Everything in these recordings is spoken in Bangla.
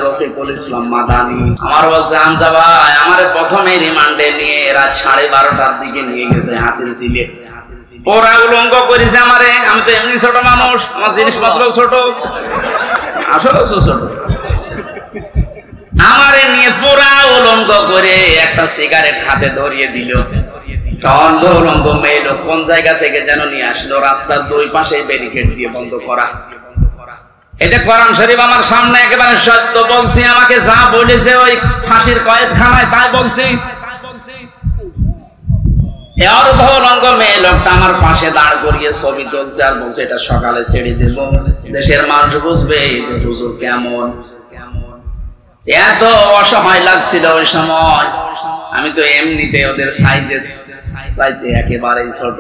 রফিকুল ইসলাম মাদানী আমার বলছে, হামজা ভাই আমারে প্রথমে রিমান্ডে নিয়ে রাত 12:30টার দিকে নিয়ে গেছে হাতের ঝিলে। ওরা উলঙ্গ করেছে আমারে, আমি তো এমনি ছোট মানুষ, আমার জিনিসপত্র ছোট, আসলে ছোট। আমারে নিয়ে পুরা উলঙ্গ করে একটা সিগারেট হাতে ধরিয়ে দিল। অন্ধ উলঙ্গ মেয়ে লোক কোন জায়গা থেকে যেন নিয়ে আসলো, রাস্তার দুই পাশে ব্যারিকেড দিয়ে বন্ধ করা। এটা কোরআন শরীফ আমার সামনে, একেবারে সত্য বলছি। আমাকে যা বলেছে ওই ফাঁসির কয়েদখানায় তাই বলছি। অর্ধ মেয়ে লোকটা আমার পাশে দাঁড় করিয়ে ছবি তুলছে আর বলছে এটা সকালে ছেড়ে দেব, দেশের মানুষ বুঝবে যে হুজুর কেমন। এত অসহায় লাগছিল ওই সময়, আমি তো এমনিতে ওদের চাইতে একেবারেই ছোট,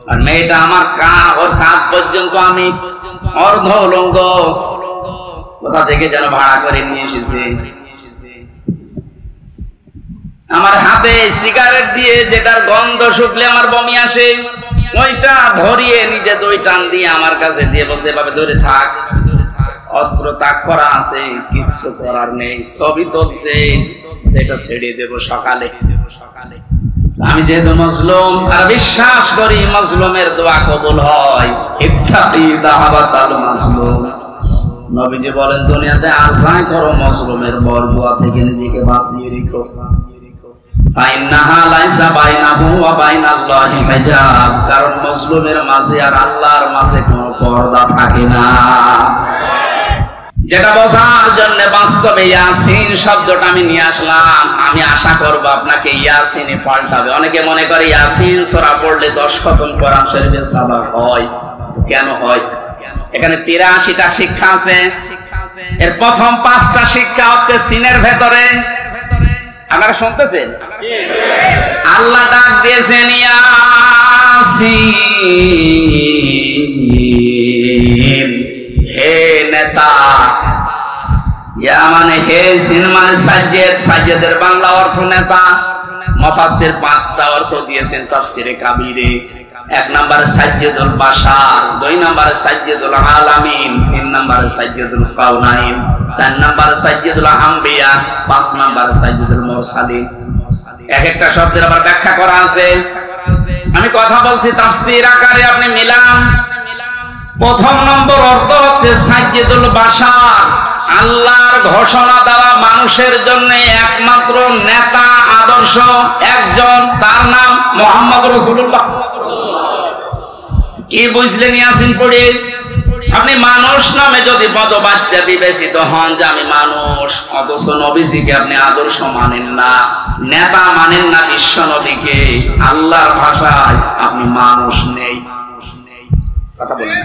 আর মেয়েটা আমার ওর কাঁধ পর্যন্ত আমি অর্ধ উলঙ্গ, কোথা থেকে যেন ভাড়া করে নিয়ে এসেছে। আমার হাতে সিগারেট দিয়ে যেটার গন্ধ শুকলে আমার বমি আসে, ওইটা ধরিয়ে নিজে দুই টান দিয়ে আমার কাছে দিয়ে বলছে এভাবে ধরে থাক, অস্ত্র তাক করা আছে, কিচ্ছু করার নেই, ছবি তুলছে, সেটা ছেড়ে দেব সকালে। আমি যেহেতু মজলুম আর বিশ্বাস করি মজলুমের দোয়া কবুল হয়, ইত্তাকি দাওয়াতাল মাজলুম। নবীজি বলেন দুনিয়াতে আশা করো মজলুমের বরদোয়া থেকে নিজেকে বাঁচিয়ে রেখো, কারণ মজলুমের মাঝে আর আল্লাহর মাঝে কোনো পর্দা থাকে না। যেটা বোঝার জন্য বাস্তবে ইয়াসিন শব্দটা আমি নিয়ে আসলাম। আমি আশা করবো আপনাকে ইয়াসিনে পাল্টাবে। অনেকে মনে করে ইয়াসিন সূরা পড়লে 10 খতম কোরআন শরীফের সাবাব হয়। কেন হয়? এখানে 83টা শিক্ষা আছে। এর প্রথম 5টা শিক্ষা হচ্ছে সিনের ভেতরে। আপনারা শুনতেছেন? আল্লাহ ডাক দিয়েছেন ইয়াসিন, হে নেতা। ইয়া মানে হে, সিন মানে সাজ্জেদ, সাজ্জেদের বাংলা অর্থ নেতা। মুফাসসির 5টা অর্থ দিয়েছেন তাফসিরে কাবীরে। 1 নম্বরে সাজ্জেদুল বাশার, 2 নম্বরে সাজ্জেদুল আলামিন, 3 নম্বরে সাজ্জেদুল কাউনাইন, 4 নম্বরে সাজ্জেদুল আম্বিয়া, 5 নম্বরে সাজ্জেদুল মুরসালিন। এক একটা শব্দের আবার ব্যাখ্যা করা আছে। আমি কথা বলছি তাফসীর আকারে, আপনি মিলান। প্রথম নম্বর অর্থ হচ্ছে সাজ্জেদুল বাশার, আল্লাহর ঘোষণা দেওয়া মানুষের জন্য একমাত্র নেতা আদর্শ একজন, তার নাম মুহাম্মদ রাসূলুল্লাহ। কি বুঝলেন ইয়াসিন পড়ে? আপনি মানুষ নামে যদি পদবাচ্চা বিবেচিত হন যে আমি মানুষ, অথচ নবীজিকে আপনি আদর্শ মানেন না, নেতা মানেন না, বিশ্ব নবীকে, আল্লাহর ভাষায় আপনি মানুষ নেই। কথা বলেন।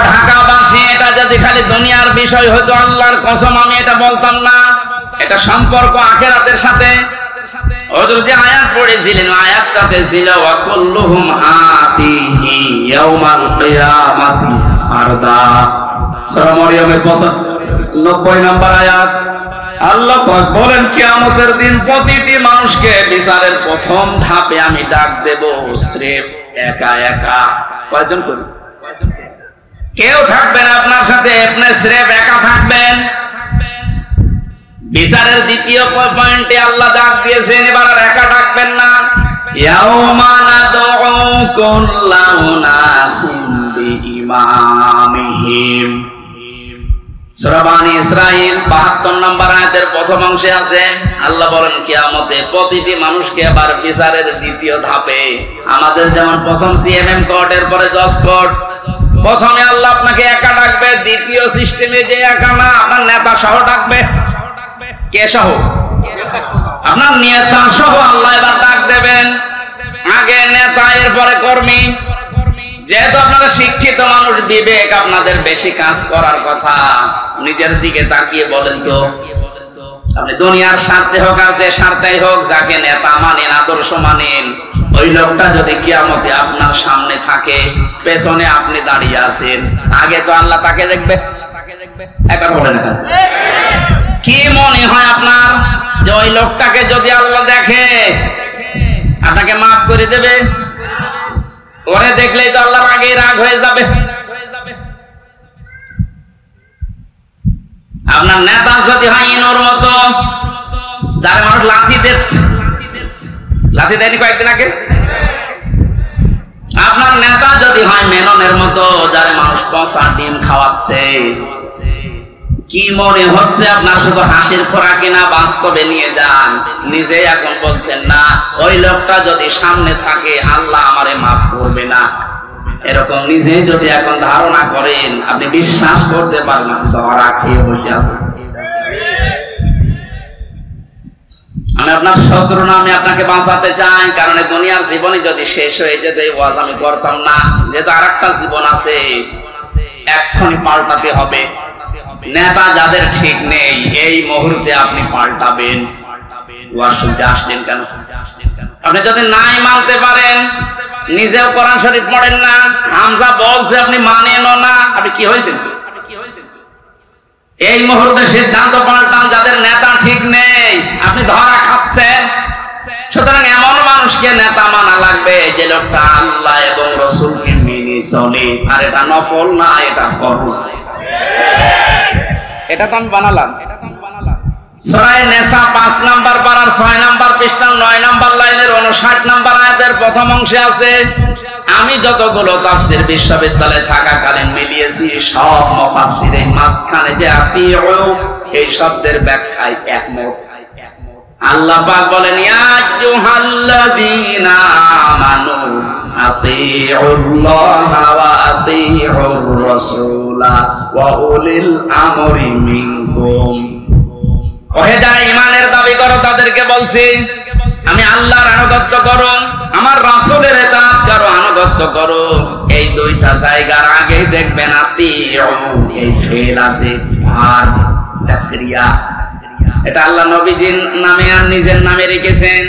ঢাকাবাসী এটা যদি খালি দুনিয়ার বিষয় হতো, আল্লাহর কসম আমি এটা বলতাম না। এটা সম্পর্ক আখিরাতের সাথে। ওদের যে আয়াত পড়েছিলেন, আয়াতটাতে ছিল ওয়াকুল্লুহুম আতিহি ইয়াউমাল কিয়ামাতি ফারদা। সূরা মরিয়মের 90 নম্বর আয়াত। আল্লাহ পাক বলেন কিয়ামতের দিন প্রতিটি মানুষকে বিচারের প্রথম ধাপে আমি ডাক দেব স্রেফ একা একা। কয়জন করি? কেউ থাকবেন আপনার সাথে, আপনি স্রেফ একা থাকবেন। বিচারের দ্বিতীয় পয়েন্টে আল্লাহ ডাক দিয়েছেন এবার আর একা ডাকবেন না। ইয়াউমা নাদউ কুল্লা উনাসিন বিইমামিহিম। সূরা বানী ইসরাঈল 72 নম্বর আয়াতের প্রথম অংশে আছে আল্লাহ বলেন কিয়ামতে প্রতিটি মানুষকে আবার বিচারের দ্বিতীয় ধাপে, আমাদের যেমন প্রথম সিএমএম কোর্ট, এরপরে জজ কোর্ট, প্রথমে আল্লাহ আপনাকে একা ডাকবে, দ্বিতীয় সিস্টেমে যে একা না, আপনার নেতা সহ ডাকবে। কে সহ? আপনার নেতা সহ আল্লাহ এবার ডাক দেবেন। আগে নেতা, এরপরে কর্মী। যেহেতু আপনারা শিক্ষিত মানুষ, বিবেক আপনাদের বেশি কাজ করার কথা, নিজের দিকে তাকিয়ে বলেন তো, আপনি দুনিয়ার স্বার্থে হোক আর যে স্বার্থেই হোক, যাকে নেতা মানেন, আদর্শ মানেন, ওই লোকটা যদি কিয়ামতে আপনার সামনে থাকে, পেছনে আপনি দাঁড়িয়ে আছেন, আগে তো আল্লাহ তাকে দেখবে। একবার বলেন না, কি মনে হয় আপনার যে ওই লোকটাকে যদি আল্লাহ দেখে আপনাকে মাফ করে দেবে? ওরে দেখলেই তো আল্লাহর আগে রাগ হয়ে যাবে। আপনার নেতা যদি হয় ইনোর মতো, যারা মানুষ লাঠি দিচ্ছে, লাঠি দেয়নি কয়েকদিন আগে, আপনার নেতা যদি হয় মেননের মতো, যারা মানুষ পচা ডিম খাওয়াচ্ছে, কি মনে হচ্ছে আপনার শুধু হাসির খোরাকি না, বাস্তবে নিয়ে যান। নিজে এখন বলছেন না ওই লোকটা যদি সামনে থাকে আল্লাহ আমারে মাফ করবে না, এরকম নিজেই যদি এখন ধারণা করেন, আপনি বিশ্বাস করতে পারবেন ধরা খেয়ে বসে আছেন। আমি আপনার শত্রু না, আমি আপনাকে বাঁচাতে চাই, কারণ দুনিয়ার জীবনে যদি শেষ হয়ে যেত এই ওয়াজ আমি করতাম না, যেহেতু আর একটা জীবন আছে, এক্ষুনি পাল্টাতে হবে। নেতা যাদের ঠিক নেই এই মুহূর্তে আপনি পাল্টাবেন। ওয়াজ শুনতে আসলেন কেন? আপনি যদি নাই মানতে পারেন, নিজেও কোরআন শরীফ পড়েন না, হামজা বলছে আপনি মানেন না, আপনি কি হয়েছেন? এই মুহূর্তে সিদ্ধান্ত পাল্টান। যাদের নেতা ঠিক নেই আপনি ধরা খাচ্ছেন, সুতরাং এমন মানুষকে নেতা মানা লাগবে যে লোকটা আল্লাহ এবং রাসূলকে মেনে চলে। আর এটা নফল না, এটা ফরজ। এটা তো আমি বানালাম। সূরা নিসা 5 নাম্বার পারার 6 নাম্বার পৃষ্ঠার 9 নাম্বার লাইনের 59 নাম্বার আয়াতের প্রথম অংশে আছে। আমি যতগুলো তাফসীর বিশ্ববিদ্যালয়ে থাকাকালীন মিলিয়েছি, সব মুফাসসিরে মাঝখানে যে আতিউ এই শব্দের ব্যাখ্যায় একমত। আল্লাহ পাক বলেন ইয়া আইয়ুহাল্লাযীনা আমানু আতিউল্লাহা ওয়া আতিউর রাসূলা ওয়া উলিল আমরি মিনকুম। ওহে যারা ঈমানের দাবি করো তাদেরকে বলছি, আমি আল্লাহর আনুগত্য করো, আমার রাসূলের ইতাআত করো, আনুগত্য করো। এই দুইটা জায়গার আগে দেখবেন আতিউ এই ফেল আছে আর ক্রিয়া। এটা আল্লাহ নবীজির নামে আর নিজের নামে রেখেছেন,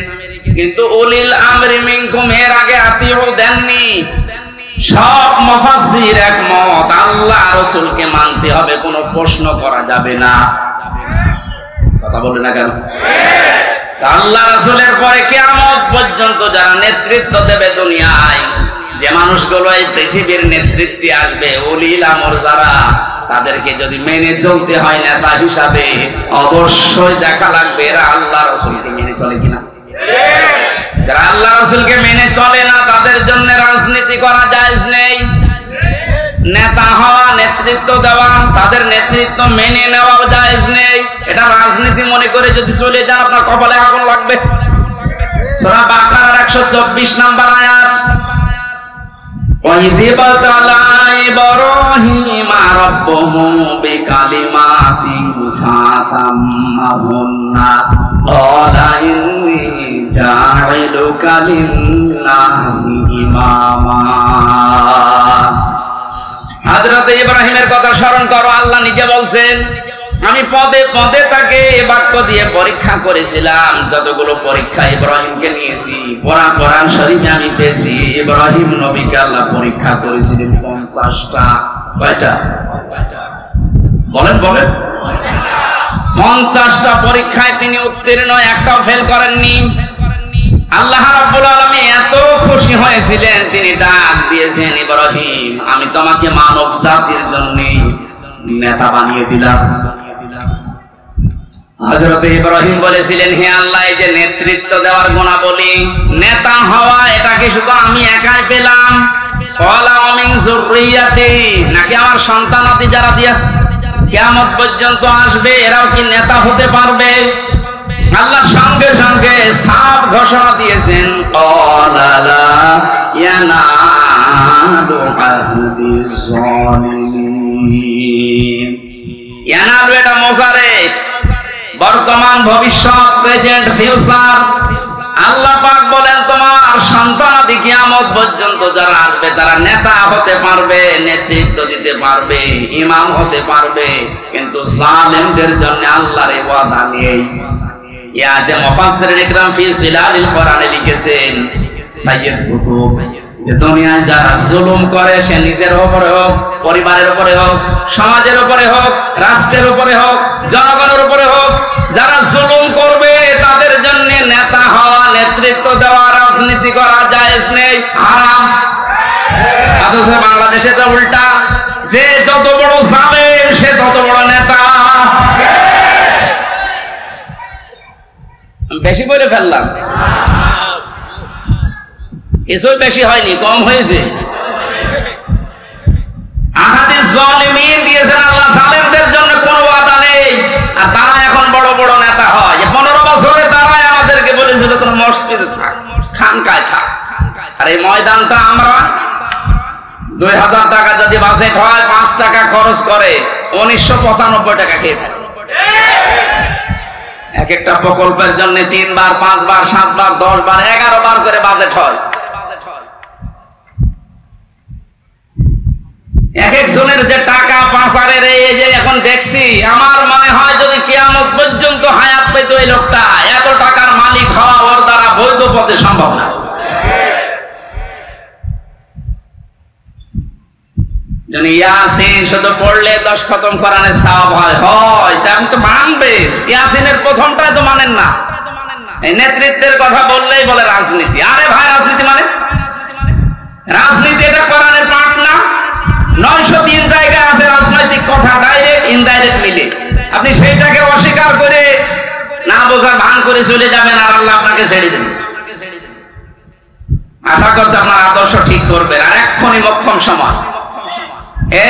কিন্তু উলিল আমরি মিনকুম এর আগে আতিউ দেননি। সব মুফাসসির একমত, আল্লাহ রাসূলকে মানতে হবে, কোনো প্রশ্ন করা যাবে না। কথা বলে না কেন? আল্লাহ রাসূলের পরে কিয়ামত পর্যন্ত যারা নেতৃত্ব দেবে দুনিয়ায়, যে মানুষগুলো এই পৃথিবীর নেতৃত্বে আসবে, উলিল আমর যারা, তাদেরকে যদি মেনে চলতে হয় নেতা হিসাবে, অবশ্যই দেখা লাগবে এরা আল্লাহ রাসূলকে মেনে চলে কিনা। যারা আল্লাহ রাসূলকে মেনে চলে না তাদের জন্য রাজনীতি করা জায়েজ নেই। নেতা হওয়া, নেতৃত্ব দেওয়া, তাদের নেতৃত্ব মেনে নেওয়াও জায়েজ নেই। এটা রাজনীতি মনে করে যদি চলে যান আপনার কপালে আগুন লাগবে। সূরা বাকারার 124 নাম্বার আয়াত, وَإِذِ ابْتَلَى إِبْرَاهِيمَ رَبُّهُ بِكَلِمَاتٍ فَأَتَمَّهُنَّ قَالَ إِنِّي جَاعِلُكَ لِلنَّاسِ إِمَامًا। হযরত ইব্রাহিমের কথা স্মরণ করো। আল্লাহ নিজে বলছেন, আমি পদে পদে তাকে বাক্য দিয়ে পরীক্ষা করেছিলাম। যতগুলো পরীক্ষা ইব্রাহিমকে নিয়েছি কোরআন শরীফে আমি পেয়েছি। ইব্রাহিম নবীকে আল্লাহ পরীক্ষা করেছিলেন 50টা। কয়টা বলেন? 50টা পরীক্ষায় তিনি উত্তীর্ণ, একটাও ফেল করেননি। আল্লাহ রাব্বুল আলামিন এত খুশি হয়েছিলেন, তিনি ডাক দিয়েছেন, ইব্রাহিম আমি তোমাকে মানব জাতির জন্য নেতা বানিয়ে দিলাম। হযরত ইব্রাহিম বলেছিলেন, হে আল্লাহ, এই যে নেতৃত্ব দেওয়ার গুণাবলী, নেতা হওয়া, এটা কি শুধু আমি একাই পেলাম? ক্বালা ওয়া মিন যুররিয়াতি, নাকি আমার সন্তানাদি যারা দিয়া কিয়ামত পর্যন্ত আসবে এরাও কি নেতা হতে পারবে? আল্লাহ সঙ্গে সঙ্গে সাফ ঘোষণা দিয়েছেন, ক্বালা লা ইয়ানালু আহদিজ যালিমিন। ইয়ানালু এটা মোজারে, বর্তমান, ভবিষ্যৎ, প্রেজেন্ট, ফিউচার। আল্লাহ পাক বলেন তোমার সন্তানাদি কিয়ামত পর্যন্ত যারা আসবে তারা নেতা হতে পারবে, নেতৃত্ব দিতে পারবে, ইমাম হতে পারবে, কিন্তু জালেমদের জন্য আল্লাহর এই ওয়াদা নেই। ইয়াতে মুফাসসিরিন ইকরাম ফি জিলালিল কোরআনে লিখেছেন, সাইয়্যিদ কুতুব, যে দুনিয়ায় যারা জুলুম করে, সে নিজের উপরে হোক, পরিবারের উপরে হোক, সমাজের উপরে হোক, রাষ্ট্রের উপরে হোক, জনগণের উপরে হোক, যারা জুলুম করবে তাদের জন্য নেতা হওয়া, নেতৃত্ব দেওয়া, রাজনীতি করা জায়েজ নেই, হারাম। অথচ বাংলাদেশে তো উল্টা, যে যত বড় জালেম সে তত বড় নেতা। বেশি বলে ফেললাম? কিছুই বেশি হয়নি, কম হয়েছে। আহাদিস জালিমিন দিয়েছেন আল্লাহ জালেমদের জন্য কোনো ওয়াদা নেই, আর তারা এখন বড় বড় নেতা হয়। 15 বছরে তারাই আমাদেরকে বলেছিল কোন মসজিদে থাক, খানকায় থাক। আর এই ময়দানটা আমরা 2000 টাকা যদি বাজেট হয়, 5 টাকা খরচ করে 1995 টাকা খেয়ে থাকে। এক একটা প্রকল্পের জন্য 3 বার 5 বার 7 বার 10 বার 11 বার করে বাজেট হয়। এক একজনের যে টাকা পাচারের এই যে এখন দেখছি, আমার মনে হয় যদি কিয়ামত পর্যন্ত হায়াত পেত এই লোকটা, এত টাকার মালিক হওয়া ওর দ্বারা বৈধ পথে সম্ভব না। ইয়াসিন শুধু পড়লে 10 খতম কোরআনের সওয়াব হয়, তা আমি তো মানবে। ইয়াসিনের প্রথমটাই তো মানেন না। এই নেতৃত্বের কথা বললেই বলে রাজনীতি। আরে ভাই, রাজনীতি মানে রাজনীতি এটা কোরআনের পাঠ না। 903 জায়গায় আছে রাজনৈতিক কথা, ডাইরেক্ট ইনডাইরেক্ট মিলে। আপনি সেইটাকে অস্বীকার করে না বোঝার ভান করে চলে যাবেন, আর আল্লাহ আপনাকে ছেড়ে দেবেন। আশা করছি আপনার আদর্শ ঠিক করবেন, আর এক্ষুনি মোক্ষম সময়।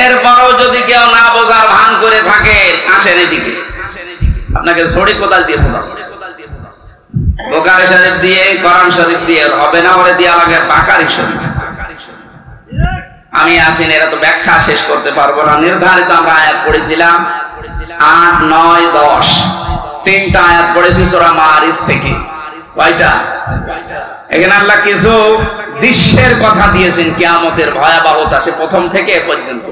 এরপরও যদি কেউ না বোঝার ভান করে থাকে, আসেন এদিকে, আপনাকে ছড়ি কোদাল দিয়ে বোঝাচ্ছে। বুখারী শরীফ দিয়ে, কোরআন শরীফ দিয়ে হবে না, ওরে দিয়া লাগে বাকারি শরীফ। আমি আসিন এরা তো ব্যাখ্যা শেষ করতে পারবো না। নির্ধারিত আমরা আয়াত পড়েছিলাম 8, 9, 10, 3টা আয়াত পড়েছি সূরা মারিজ থেকে। কয়টা? এখানে আল্লাহ কিছু দৃশ্যের কথা দিয়েছেন কিয়ামতের ভয়াবহতা, সে প্রথম থেকে এ পর্যন্ত।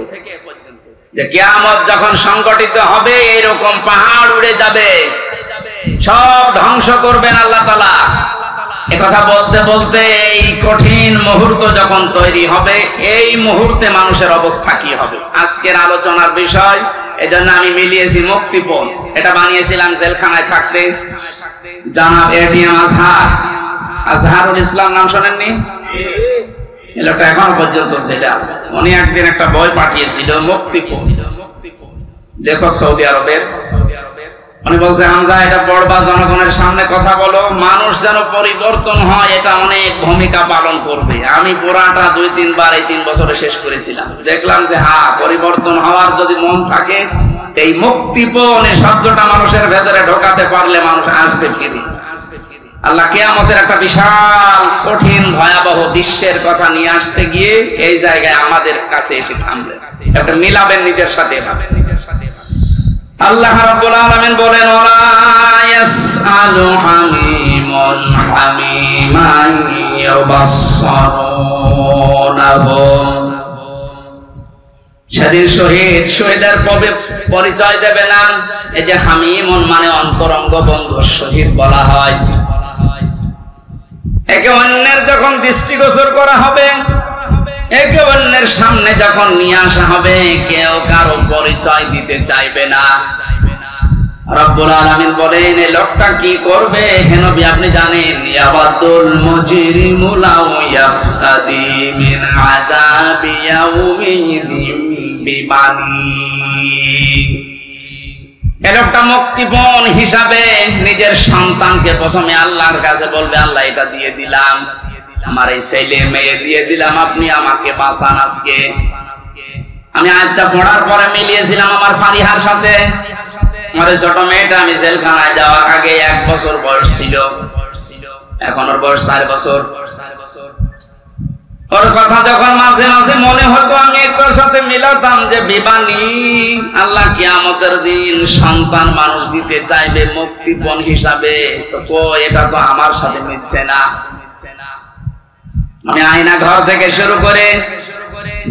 যে কিয়ামত যখন সংগঠিত হবে, এরকম পাহাড় উড়ে যাবে, সব ধ্বংস করবেন আল্লাহ তাআলা। একথা বলতে বলতে এই কঠিন মুহূর্ত যখন তৈরি হবে, এই মুহূর্তে মানুষের অবস্থা কি হবে আজকের আলোচনার বিষয়। এজন্য আমি মিলিয়েছি মুক্তিপণ। এটা বানিয়েছিলাম জেলখানায় থাকতে। জনাব এটিএম আজহারুল ইসলাম, নাম শোনেননি? এই লোকটা এখন পর্যন্ত জেলে আছে। উনি একদিন একটা বই পাঠিয়েছিল, মুক্তিপণ, লেখক সৌদি আরবের। উনি বলছে, হামজা এটা পড়বা, জনগণের সামনে কথা বলো, মানুষ যেন পরিবর্তন হয়, এটা অনেক ভূমিকা পালন করবে। আমি পুরাটা 2-3 বার এই 3 বছরে শেষ করেছিলাম। দেখলাম যে হ্যাঁ, পরিবর্তন হওয়ার যদি মন থাকে, এই মুক্তিপণ এই শব্দটা মানুষের ভেতরে ঢোকাতে পারলে মানুষ আসবে ফিরে। আল্লাহ কিয়ামতের একটা বিশাল কঠিন ভয়াবহ দৃশ্যের কথা নিয়ে আসতে গিয়ে এই জায়গায় আমাদের কাছে এসে থামলেন। একটা মিলাবেন নিজের সাথে। আল্লাহ রাব্বুল আলামিন বলেন, ওয়ালা ইয়াসআলু হামিমুন হামিমান ইয়াবাসসারুনাহু। সেদিন শহীদের পরিচয় দেবে না। এই যে হামিমুন মানে অন্তরঙ্গ বন্ধু, শহীদ বলা হয়। একে অন্যের যখন দৃষ্টিগোচর করা হবে, একে অন্যের সামনে যখন নিয়ে আসা হবে, কেউ কারো পরিচয় দিতে চাইবে না। রব্বুল আলামিন বলেন, এই লোকটা কি করবে হে নবী আপনি জানেন? ইয়াবাদুল মুজরিমু লাউ ইয়াফতাদি মিন আযাবি ইয়াউমিযিন বিবানি। এই লোকটা মুক্তিপণ হিসাবে নিজের সন্তানকে প্রথমে আল্লাহর কাছে বলবে, আল্লাহ এটা দিয়ে দিলাম, আমার এই ছেলে মেয়ে দিয়ে দিলাম, আপনি আমাকে বাঁচান আজকে। আমি আয়াতটা পড়ার পরে মিলিয়েছিলাম আমার ফারিহার সাথে। আমার ছোট মেয়েটা আমি জেলখানায় যাওয়ার আগে 1 বছর বয়স ছিল, এখন ওর বয়স 4 বছর। ওর কথা যখন মাঝে মাঝে মনে হতো, আমি একটার সাথে মিলাতাম যে বিবানী, আল্লাহ কিয়ামতের দিন সন্তান মানুষ দিতে চাইবে মুক্তিপণ হিসাবে, তো এটা তো আমার সাথে মিলছে না। আমি আয়না ঘর থেকে শুরু করে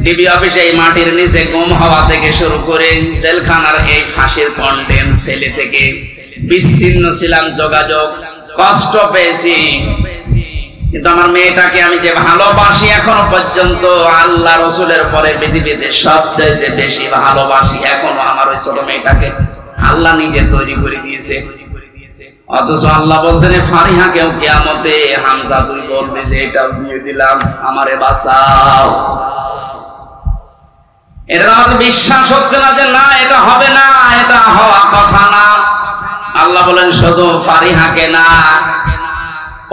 ডিবি অফিসে এই মাটির নিচে গুম হওয়া থেকে শুরু করে জেলখানার এই ফাঁসির কন্ডেম সেলে থেকে বিচ্ছিন্ন ছিলাম, যোগাযোগ কষ্ট পেয়েছি। কিন্তু আমার মেয়েটাকে আমি যে ভালোবাসি এখনো পর্যন্ত, আল্লাহ রসুলের পরে পৃথিবীতে সবচেয়ে বেশি ভালোবাসি এখনো আমার ওই ছোট মেয়েটাকে। আল্লাহ নিজে তৈরি করে দিয়েছে। অথচ আল্লাহ বলছেন ফারিহাকেও কিয়ামতে হামজা তুই বলবি যে এটাও দিয়ে দিলাম, আমারে বাঁচাও। এটা আমার বিশ্বাস হচ্ছে না যে না এটা হবে না, এটা হওয়ার কথা না। আল্লাহ বলে বলেন শুধু ফারিহাকে না,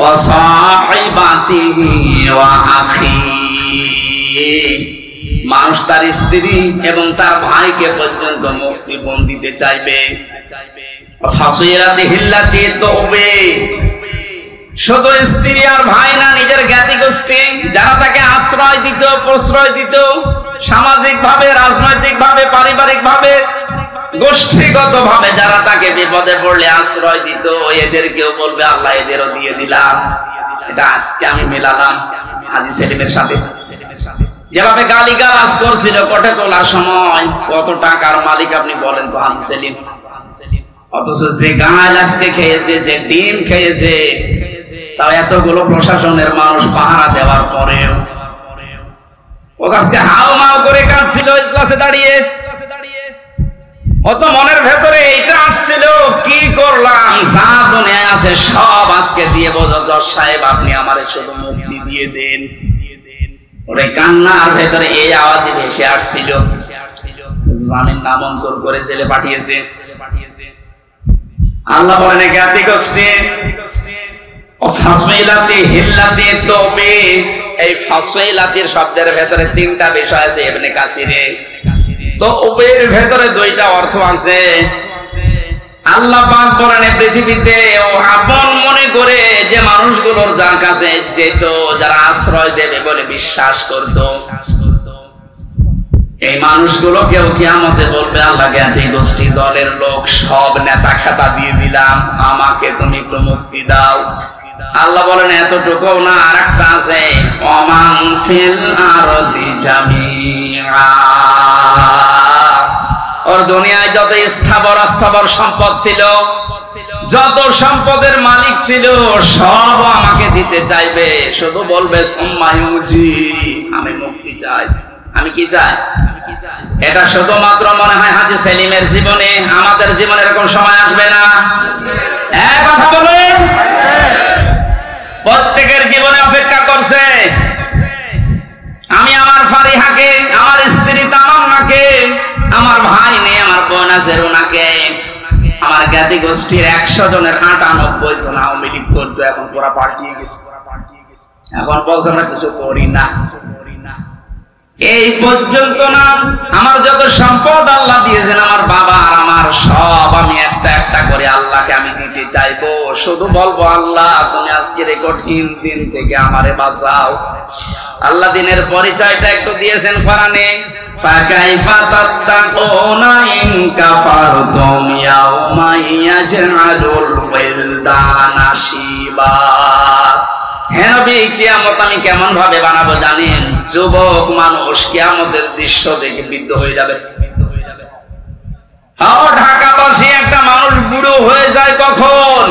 ওয়া সাহিবাতিহি ওয়া আখি, মানুষ তার স্ত্রী এবং তার ভাইকে পর্যন্ত মুক্তিপণ দিতে চাইবে। ফাসিলাতিহিল্লাতি তওবে, শুধু স্ত্রী আর ভাই না, নিজের জ্ঞাতি গোষ্ঠী যারা তাকে আশ্রয় দিত, প্রশ্রয় দিত, সামাজিক ভাবে, রাজনৈতিক ভাবে, পারিবারিক ভাবে, গোষ্ঠীগত ভাবে যারা তাকে বিপদে পড়লে আশ্রয় দিত, এদেরকেও বলবে আল্লাহ এদেরও দিয়ে দিলাম। এটা আজকে আমি মেলালাম হাজী সেলিমের সাথে। যেভাবে গালিগালাজ করছিল কোটে তোলার সময়, কত টাকার মালিক আপনি বলেন তো হাজী সেলিম, অথচ যে গাল আজকে খেয়েছে, যে ডিম খেয়েছে, তাও এতগুলো প্রশাসনের মানুষ পাহারা দেওয়ার পরেও ও কাছে হাও মাও করে কাঁদছিল ইজলাসে দাঁড়িয়ে। অত মনের ভেতরে এটা আসছিল, কি করলাম, যা দুনিয়ায় আছে সব আজকে দিয়ে বোঝো জজ সাহেব, আপনি আমারে শুধু মুক্তি দিয়ে দেন। ওরে কান্নার ভেতরে এই আওয়াজই ভেসে আসছিল। জামিন নামঞ্জুর করে ছেলে পাঠিয়েছে। আল্লাহ বলেন জ্ঞাতি গোষ্ঠী, এই ফাসিলাতির শব্দের ভেতরে তিনটা বিষয় আছে ইবনে কাসিরে। তো ওবের ভেতরে দুইটা অর্থ আছে। আল্লাহ পাক বলেন পৃথিবীতে ও আপন মনে করে যে মানুষগুলোর যার কাছে যেত, যারা আশ্রয় দেবে বলে বিশ্বাস করত, এই মানুষগুলোকেও কিয়ামতে বলবে আল্লাহ জ্ঞাতি গোষ্ঠী দলের লোক সব নেতা খাতা দিয়ে দিলাম, আমাকে তুমি একটু মুক্তি দাও। আল্লাহ বলেন এতটুকু না, আর একটা আছে, ওমান ফিল আরদি জামিআ, ওর দুনিয়ায় যত স্থাবর অস্থাবর সম্পদ ছিল, যত সম্পদের মালিক ছিল, সব আমাকে দিতে চাইবে, শুধু বলবে সুম্মায়ুজি, আমি মুক্তি চাই। আমি কি চাই? এটা শুধুমাত্র মনে হয় হাজী সেলিমের জীবনে, আমাদের জীবনে এরকম সময় আসবে না। এক কথা বলেন, প্রত্যেকের জীবনে অপেক্ষা করছে। আমি আমার ফারিহাকে, আমার স্ত্রী তামান্নাকে, আমার ভাই নেই, আমার বোন আছে রুনাকে, আমার জ্ঞাতি গোষ্ঠীর 100 জনের 98 জন আওয়ামী লীগ করতো, এখন পুরা পাল্টিয়ে গেছে। এখন বলছে আমরা কিছু করি না। এই পর্যন্ত না, আমার যত সম্পদ আল্লাহ দিয়েছেন, আমার বাবা আর আমার সব আমি একটা একটা করে আল্লাহকে আমি দিতে চাইবো। শুধু বলবো আল্লাহ তুমি আজকের এই কঠিন দিন থেকে আমারে বাঁচাও। আল্লাহ দিনের পরিচয়টা একটু দিয়েছেন কোরআনে, ফাকাইফা তাত্তাকুনা ইন কাফারতুম ইয়াওমা ইয়াজআলুল ওয়ালদানা শিবা। হে নবী, কিয়ামত আমি কেমন ভাবে বানাবো জানেন? যুবক মানুষ কিয়ামতের দৃশ্য দেখে বৃদ্ধ হয়ে যাবে। ঢাকাবাসী একটা মানুষ বুড়ো হয়ে যায় কখন?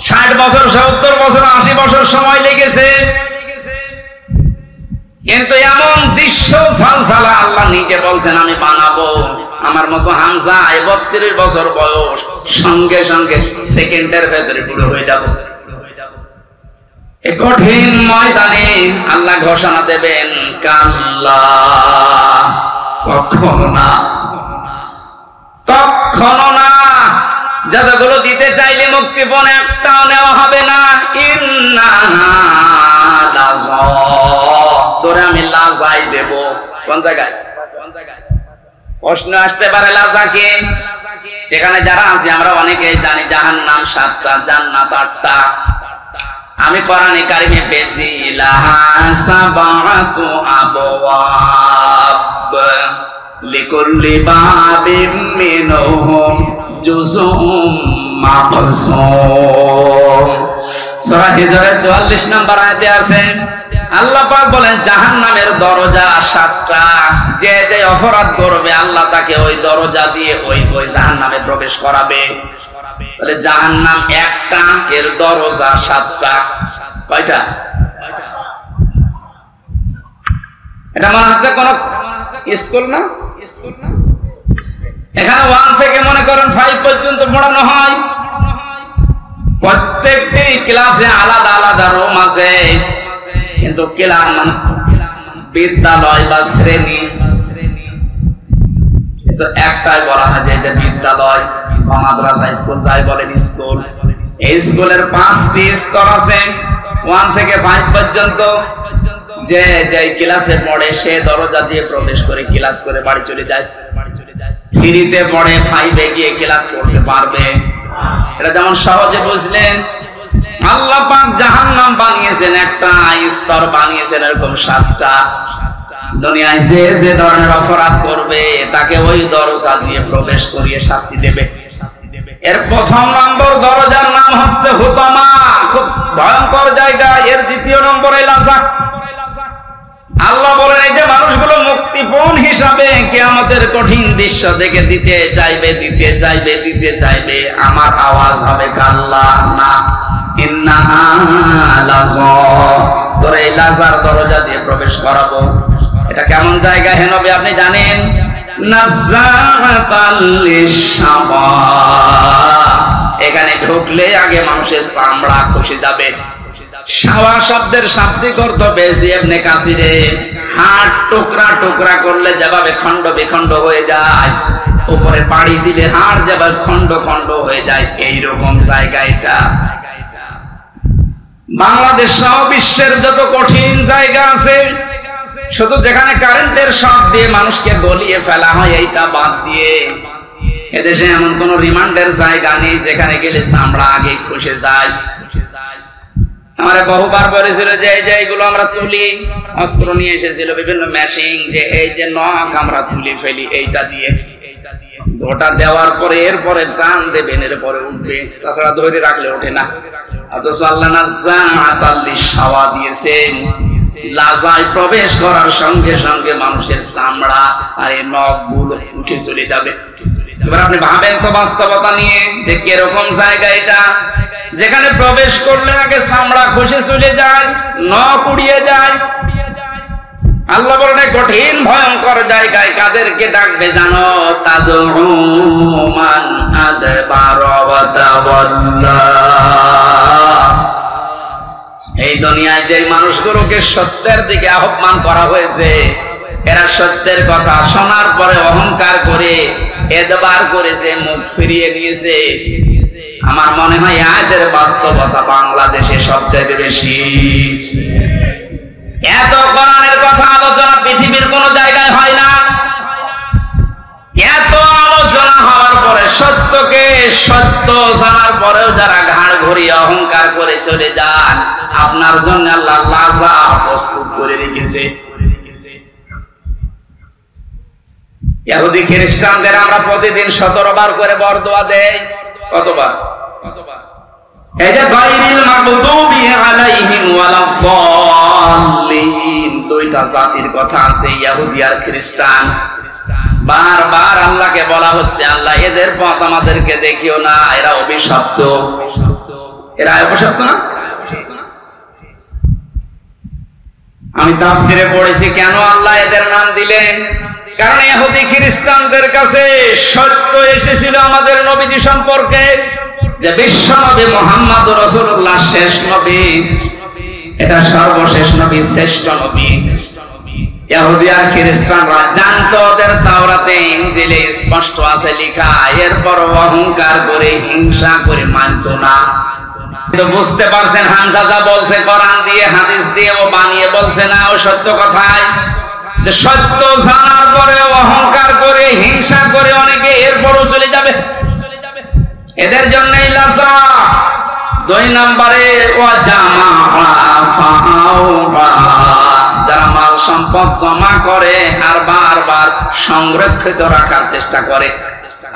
60 বছর, 70 বছর, 80 বছর সময় লেগেছে, কিন্তু এমন দৃশ্য সালসালা আল্লাহ নিজে বলছেন আমি বানাবো। আমার মতো হামজা 32 বছর বয়স, সঙ্গে সঙ্গে সেকেন্ডের ভেতরে বুড়ো হয়ে যাবো। এই কঠিন ময়দানে আল্লাহ ঘোষণা দেবেন, কাল্লা, কখনো না, কখনো না, যতগুলো দিতে চাইলে মুক্তিপণ একটাও নেওয়া হবে না। ইন্নাহা লাযা, তোরে আমি লাজাই দেব। কোন জায়গায়? প্রশ্ন আসতে পারে লাজা কি? এখানে যারা আছি আমরা অনেকেই জানি জাহান্নাম 7টা, জান্নাত 8টা। আমি কোরআনে কারিমে পেয়েছি লাহা সাবাতু আবওয়াব লিকুল্লি বাবিম মিনহুম জুজুম মাকসুম। সূরা হিজরের 44 নম্বর আয়াতে আছে, আল্লাহ পাক বলেন জাহান্নামের দরজা 7টা। যে যে অপরাধ করবে আল্লাহ তাকে ওই দরজা দিয়ে ওই জাহান্নামে প্রবেশ করাবে। তাহলে জাহান্নাম একটা, এর দরজা 7টা। কয়টা? এটা মনে হচ্ছে কোন স্কুল না? এখানে 1 থেকে মনে করেন 5 পর্যন্ত পড়ানো হয়। প্রত্যেকটি ক্লাসে আলাদা আলাদা রুম আছে, কিন্তু ক্লাস মানে বিদ্যালয় বা শ্রেণী, কিন্তু একটাই বলা হয় যে এটা বিদ্যালয়। বা মাদ্রাসা স্কুল যাই বলেন স্কুল, এই স্কুলের 5টি স্তর আছে, 1 থেকে 5 পর্যন্ত। যে ক্লাসে পড়ে সে দরজা দিয়ে প্রবেশ করে ক্লাস করে বাড়ি চলে যায়। 3তে পড়ে 5-এ গিয়ে ক্লাস করতে পারবে। এটা যেমন সহজে বুঝলেন। আল্লাহ পাক জাহান্নাম বানিয়েছেন একটা, স্তর বানিয়েছেন এরকম 7টা। দুনিয়ায় যে ধরনের অপরাধ করবে তাকে ওই দরজা দিয়ে প্রবেশ করিয়ে শাস্তি দেবে। এর প্রথম নম্বর দরজার নাম হচ্ছে হুতামা, খুব ভয়ঙ্কর জায়গা। এর দ্বিতীয় নম্বরে লাজা। আল্লাহ বলেন এই যে মানুষগুলো মুক্তিপণ হিসাবে কিয়ামতের কঠিন দৃশ্য দেখে দিতে চাইবে, আমার আওয়াজ হবে কাল্লা না, ইন্নাহা লাযা, তোরে লাজার দরজা দিয়ে প্রবেশ করাবো। এটা কেমন জায়গা হে নবী আপনি জানেন? নাযাআতাল লিশাবা, এখানে ঢুকলে আগে মানুষের চামড়া খসে যাবে। শাওয়া শব্দের শাব্দিক অর্থ বেশি ইবনে কাসিরে, হাড় টুকরা টুকরা করলে যেভাবে খণ্ড বিখণ্ড হয়ে যায়, উপরে পাড়ি দিলে হাড় যেভাবে খণ্ড খণ্ড হয়ে যায়, এইরকম জায়গা এটা। বাংলাদেশ সহ বিশ্বের যত কঠিন জায়গা আছে, শুধু যেখানে কারেন্টের শক দিয়ে মানুষকে গলিয়ে ফেলা হয় এইটা বাদ দিয়ে এদেশে এমন কোন রিমান্ডের জায়গা নেই যেখানে গেলে চামড়া আগে খসে যায়। আমার বহুবার বলেছিল যে এই যে এইগুলো আমরা তুলি, অস্ত্র নিয়ে এসেছিল বিভিন্ন মেশিন, যে এই যে নখ আমরা তুলি ফেলি এইটা দিয়ে, ওটা দেওয়ার পরে এরপরে টান দেবেন, এরপরে উঠবে, তাছাড়া ধরে রাখলে ওঠে না। অথচ আল্লাহ নাযাআতাল লিশাওয়া দিয়েছেন, লাজায় প্রবেশ করার সঙ্গে সঙ্গে মানুষের চামড়া আর এই নখগুলো উঠে চলে যাবে। এবার আপনি ভাবেন তো বাস্তবতা নিয়ে যে কিরকম জায়গা এটা, যেখানে প্রবেশ করলে আগে চামড়া খসে চলে যায়, নখ উড়িয়ে যায়। আল্লাহ বলেন কঠিন ভয়ঙ্কর জায়গায় কাদেরকে ডাকবে জানো? তাদউ মান আদবারা ওয়া তাওয়াল্লা। এই দুনিয়ায় যে মানুষগুলোকে সত্যের দিকে আহ্বান করা হয়েছে, এরা সত্যের কথা শোনার পরে অহংকার করে এদবার করেছে, মুখ ফিরিয়ে নিয়েছে। আমার মনে হয় আয়াতের বাস্তবতা বাংলাদেশে সবচেয়ে বেশি। এত কোরআনের কথা আলোচনা পৃথিবীর কোন জায়গায় হয় না। এত আলোচনা হওয়ার পরে সত্যকে সত্য জানার পরেও যারা ঘাড় ঘুরিয়ে অহংকার করে চলে যান, আপনার জন্য আল্লাহ লাজা প্রস্তুত করে রেখেছে। ইহুদি খ্রিস্টানদের আমরা প্রতিদিন 17 বার করে বরদোয়া দেই। কতবার? এই যে গায়রিল মাগদুবি আলাইহিম ওয়ালাদ-দাল্লিন, দুইটা জাতির কথা আছে, ইহুদি আর খ্রিস্টান। বারবার আল্লাহকে বলা হচ্ছে আল্লাহ এদের পথ আমাদেরকে দেখিও না, এরা অভিশপ্ত। এরা অভিশপ্ত না? আমি তাফসিরে পড়েছি কেন আল্লাহ এদের নাম দিলেন। কারণ ইহুদি খ্রিস্টানদের কাছে সত্য এসেছিল আমাদের নবীজি সম্পর্কে, যে বিশ্ব নবী মুহাম্মদ রাসূলুল্লাহ শেষ নবী, এটা সর্বশেষ নবী, শ্রেষ্ঠ নবী। ইহুদি আর খ্রিস্টানরা জানতো ওদের তাওরাতে ইনজিলে স্পষ্ট আছে লেখা, এরপর অহংকার করে হিংসা করে মানতো না। কিন্তু বুঝতে পারছেন হামজা যা বলছে কোরআন দিয়ে হাদিস দিয়ে, ও বানিয়ে বলছে না, ও সত্য কথাই। যে সত্য জানার পরে অহংকার করে হিংসা করে অনেকে এরপরও চলে যাবে, এদের জন্যই লাজা। 2 নম্বরে যারা মাল সম্পদ জমা করে আর বারবার সংরক্ষিত রাখার চেষ্টা করে।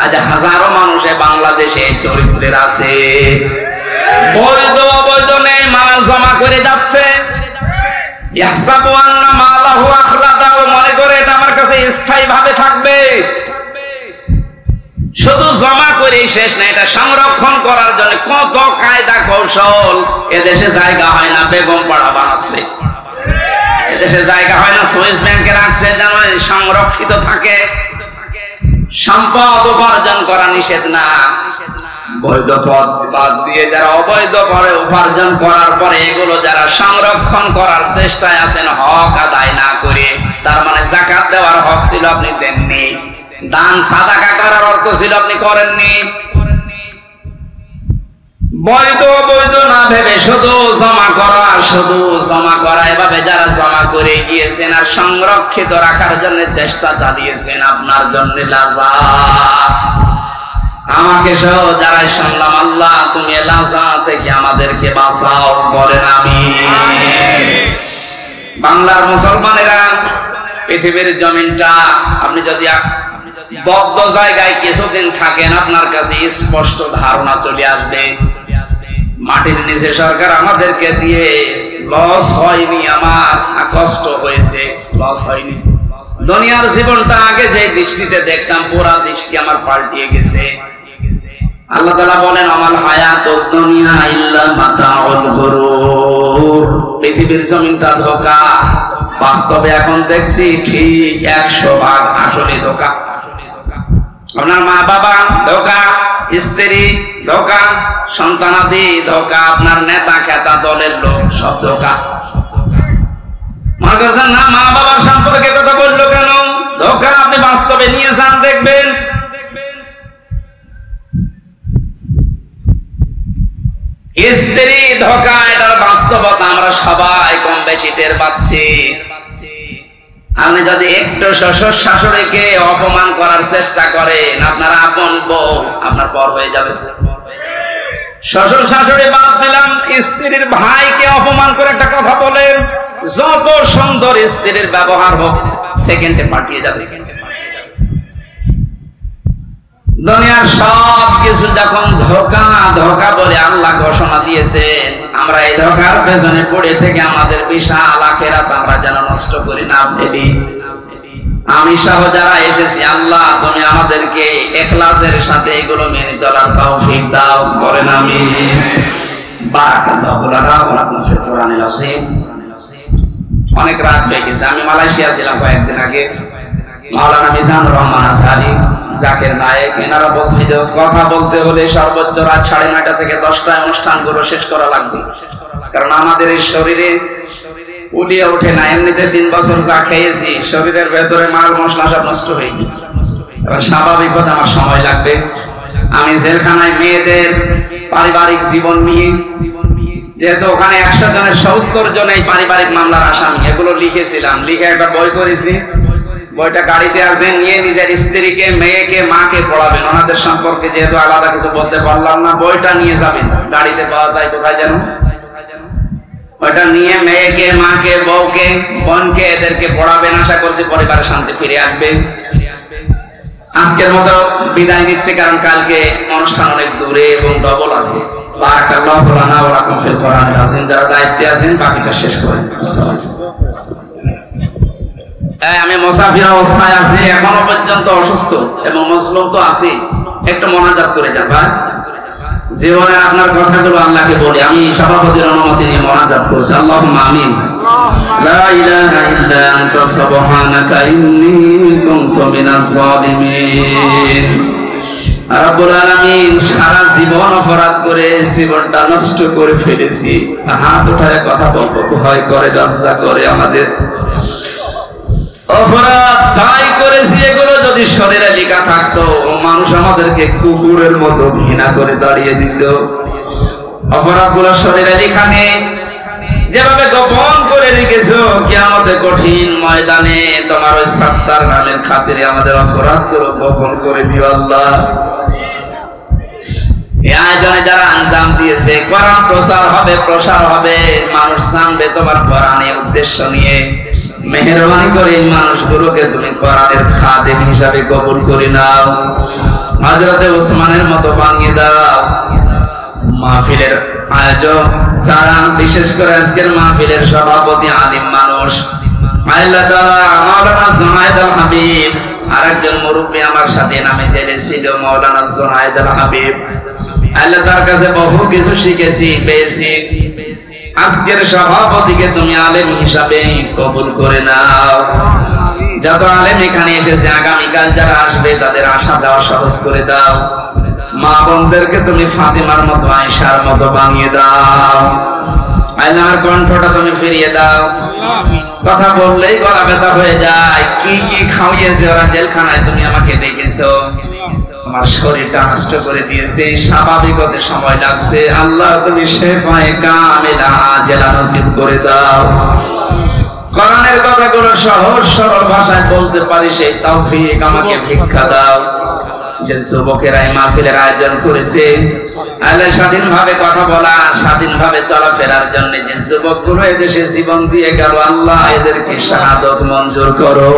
আজ হাজারো মানুষে বাংলাদেশে চরিত্রের আছে, বৈধ অবৈধ নেই, মাল জমা করে যাচ্ছে। ইয়াহসাবু আন্না মালাহু আখলাদা, মনে করে এটা আমার কাছে স্থায়ী ভাবে থাকবে। শুধু জমা করে শেষ না, এটা সংরক্ষণ করার জন্য কত কায়দা কৌশল। এদেশে জায়গা হয় না, বেগম পাড়া বানাচ্ছে। এদেশে জায়গা হয় না, সুইস ব্যাংকে রাখছে যেন সংরক্ষিত থাকে। সম্পদ উপার্জন করা নিষেধ না, বৈধ পথ বাদ দিয়ে যারা অবৈধ পরে উপার্জন করার পরে এগুলো যারা সংরক্ষণ করার চেষ্টায় আছেন হক আদায় না করে, তার মানে যাকাত দেওয়ার হক ছিল আপনি দেননি, দান সাদাকা করার অর্থ ছিল আপনি করেননি, বৈধ বৈধ না ভেবে শুধু জমা করা এভাবে যারা জমা করে গিয়েছেন আর সংরক্ষিত রাখার জন্য চেষ্টা চালিয়েছেন, আপনার জন্য লাজা। আমাকে সহ যারা শুনলাম, আল্লাহ তুমি লাজা থেকে আমাদেরকে বাঁচাও, বলেন আমিন। বাংলার মুসলমানেরা, পৃথিবীর জমিনটা আপনি যদি বদ্ধ জায়গায় কিছুদিন থাকেন, আপনার কাছে স্পষ্ট ধারণা চলে আসবে মাটির নিচে সরকার আমাদেরকে দিয়ে লস হয়নি, আমার কষ্ট হয়েছে, লস হয়নি। দুনিয়ার জীবনটা আগে যে দৃষ্টিতে দেখতাম, পুরা দৃষ্টি আমার পাল্টিয়ে গেছে। আল্লাহ তাআলা বলেন, আমাল হায়াতুদ দুনিয়া ইল্লা মাতাউল গুরুর। পৃথিবীর জমিনটা ধোঁকা, বাস্তবে এখন দেখছি ঠিক 100% আসলে ধোঁকা। আপনার মা বাবা ধোঁকা, স্ত্রী ধোঁকা, সন্তানাদি ধোঁকা, আপনার নেতা খেতা দলের লোক সব ধোঁকা। মনে করছেন না মা বাবার সম্পর্কে কথা বললো কেন? ধোঁকা। আপনি বাস্তবে নিয়ে যান, দেখবেন। স্ত্রী ধোঁকা, এটার বাস্তবতা আমরা সবাই কম বেশি টের পাচ্ছি। আপনি যদি একটু শ্বশুর শাশুড়িকে অপমান করার চেষ্টা করেন, আপনার আপন বউ আপনার পর হয়ে যাবে। শ্বশুর শাশুড়ি বাদ দিলাম, স্ত্রীর ভাইকে অপমান করে একটা কথা বলেন, যত সুন্দর স্ত্রীর ব্যবহার হোক, সেকেন্ডে পাঠিয়ে যাবে। দুনিয়ার সব কিছু যখন ধোঁকা ধোঁকা বলে আল্লাহ ঘোষণা দিয়েছেন, আমরা এই ধোঁকার পেছনে পড়ে থেকে আমাদের বিশাল আখিরাত আমরা যেন নষ্ট করি না ফেলি। আমি সহ যারা এসেছি, আল্লাহ তুমি আমাদেরকে ইখলাসের সাথে এগুলো মেনে চলার তৌফিক দাও, বলেন আমিন। বারাকাল্লাহু লানা ওয়া লাকুম ফিল কুরআনিল আযীম। অনেক রাত হয়ে গেছে। আমি মালয়েশিয়া ছিলাম কয়েকদিন আগে। মাওলানা মিজানুর রহমান আজহারী, জাকির নায়েক, এনারা বলছিল কথা বলতে হলে সর্বোচ্চ রাত 9:30 থেকে 10টায় অনুষ্ঠানগুলো শেষ করা লাগবে, কারণ আমাদের এই শরীরে উলিয়ে ওঠে না। এমনিতে 3 বছর যা খেয়েছি, শরীরের ভেতরে মাল মশলা সব নষ্ট হয়ে গেছে। এবার স্বাভাবিকভাবে আমার সময় লাগবে। আমি জেলখানায় মেয়েদের পারিবারিক জীবন নিয়ে, যেহেতু ওখানে 100 জনের 70 জন এই পারিবারিক মামলার আসামি, এগুলো লিখেছিলাম। লিখে একটা বই করেছি। বইটা গাড়িতে আছে, নিয়ে নিজের স্ত্রীকে, মেয়েকে, মাকে পড়াবেন। ওনাদের সম্পর্কে যেহেতু আলাদা কিছু বলতে পারলাম না, বইটা নিয়ে যাবেন। গাড়িতে পাওয়া যায় কোথায় যেন, ওইটা নিয়ে মেয়েকে, মাকে, বউকে, বোনকে, এদেরকে পড়াবেন। আশা করছি পরিবারের শান্তি ফিরে আসবে। আজকের মতো বিদায় নিচ্ছে, কারণ কালকে অনুষ্ঠান অনেক দূরে এবং ডবল আছে। বারাকাল্লাহু লানা ওয়া লাকুম ফিল কুরআনিল আযীম। যারা দায়িত্বে আছেন বাকিটা শেষ করেন। আমি মুসাফির অবস্থায় আছি, এখনো পর্যন্ত অসুস্থ এবং মজলুম তো আছি। একটু মোনাজাত করে যান ভাই। জীবনে আপনার কথাগুলো আল্লাহকে বলি। আমি সভাপতির অনুমতি নিয়ে মোনাজাত করছি। আল্লাহুম্মা আমিন। লা ইলাহা ইল্লা আনতা সুবহানাকা ইন্নী কুনতু মিনাজ জালিমিন। রব্বুল আলামিন, সারা জীবন অপরাধ করে জীবনটা নষ্ট করে ফেলেছি। হাত উঠায় কথা বলবো ভয় করে, লজ্জা করে। আমাদের অপরাধ যাই করেছি, এগুলো যদি শরীরে লেখা থাকতো, মানুষ আমাদেরকে কুকুরের মতো ঘৃণা করে দাঁড়িয়ে দিত। অপরাধগুলো শরীরে লেখা নেই, যেভাবে গোপন করে রেখেছো, কিয়ামতের কঠিন ময়দানে তোমার ওই সত্তার নামের খাতিরে আমাদের অপরাধগুলো গোপন করে দিও আল্লাহ। এই আয়োজনে যারা আঞ্জাম দিয়েছে, কোরআন প্রসার হবে, মানুষ জানবে তোমার কোরআনের উদ্দেশ্য নিয়ে। মেহেরবানি করে এই মানুষগুলোকে তুমি কোরআনের খাদেম হিসাবে কবুল করে নাও। হযরতে ওসমানের মতো বানিয়ে দাও। মাহফিলের আয়োজক যারা, বিশেষ করে আজকের মাহফিলের সভাপতি আলিম মানুষ, আল্লাহ তাআলা মাওলানা জুনায়েদ আল হাবিব, আরেকজন মুরব্বী আমার সাথে নামে জেলে ছিল, মাওলানা জুনায়েদ আল হাবিব। আল্লাহ তার কাছে বহু কিছু শিখেছি, পেয়েছি। আজকের সভাপতিকে তুমি আলেম হিসাবে কবুল করে নাও। যত আলেম এখানে এসেছে, আগামীকাল যারা আসবে তাদের আসা যাওয়া সহজ করে দাও। মা বোনদেরকে তুমি ফাতিমার মতো, আয়েশার মতো বানিয়ে দাও। আল্লাহর কণ্ঠটা তুমি ফিরিয়ে দাও। কথা বললেই গলা ব্যথা হয়ে যায়। কি কি খাওয়িয়েছে ওরা জেলখানায়, তুমি আমাকে দেখেছো। আমার শরীরটা নষ্ট করে দিয়েছে, স্বাভাবিক হতে সময় লাগছে। আল্লাহ তুমি শেফায়ে কামিলা আজেলা নসিব করে দাও। কোরআনের কথাগুলো সহজ সরল ভাষায় বলতে পারি, সেই তৌফিক আমাকে ভিক্ষা দাও। যে যুবকেরা এই মাহফিলের আয়োজন করেছে, আল্লাহ স্বাধীনভাবে কথা বলা, স্বাধীনভাবে চলাফেরার জন্য যে যুবকগুলো এদেশে জীবন দিয়ে গেল, আল্লাহ এদেরকে শাহাদাত মঞ্জুর করো।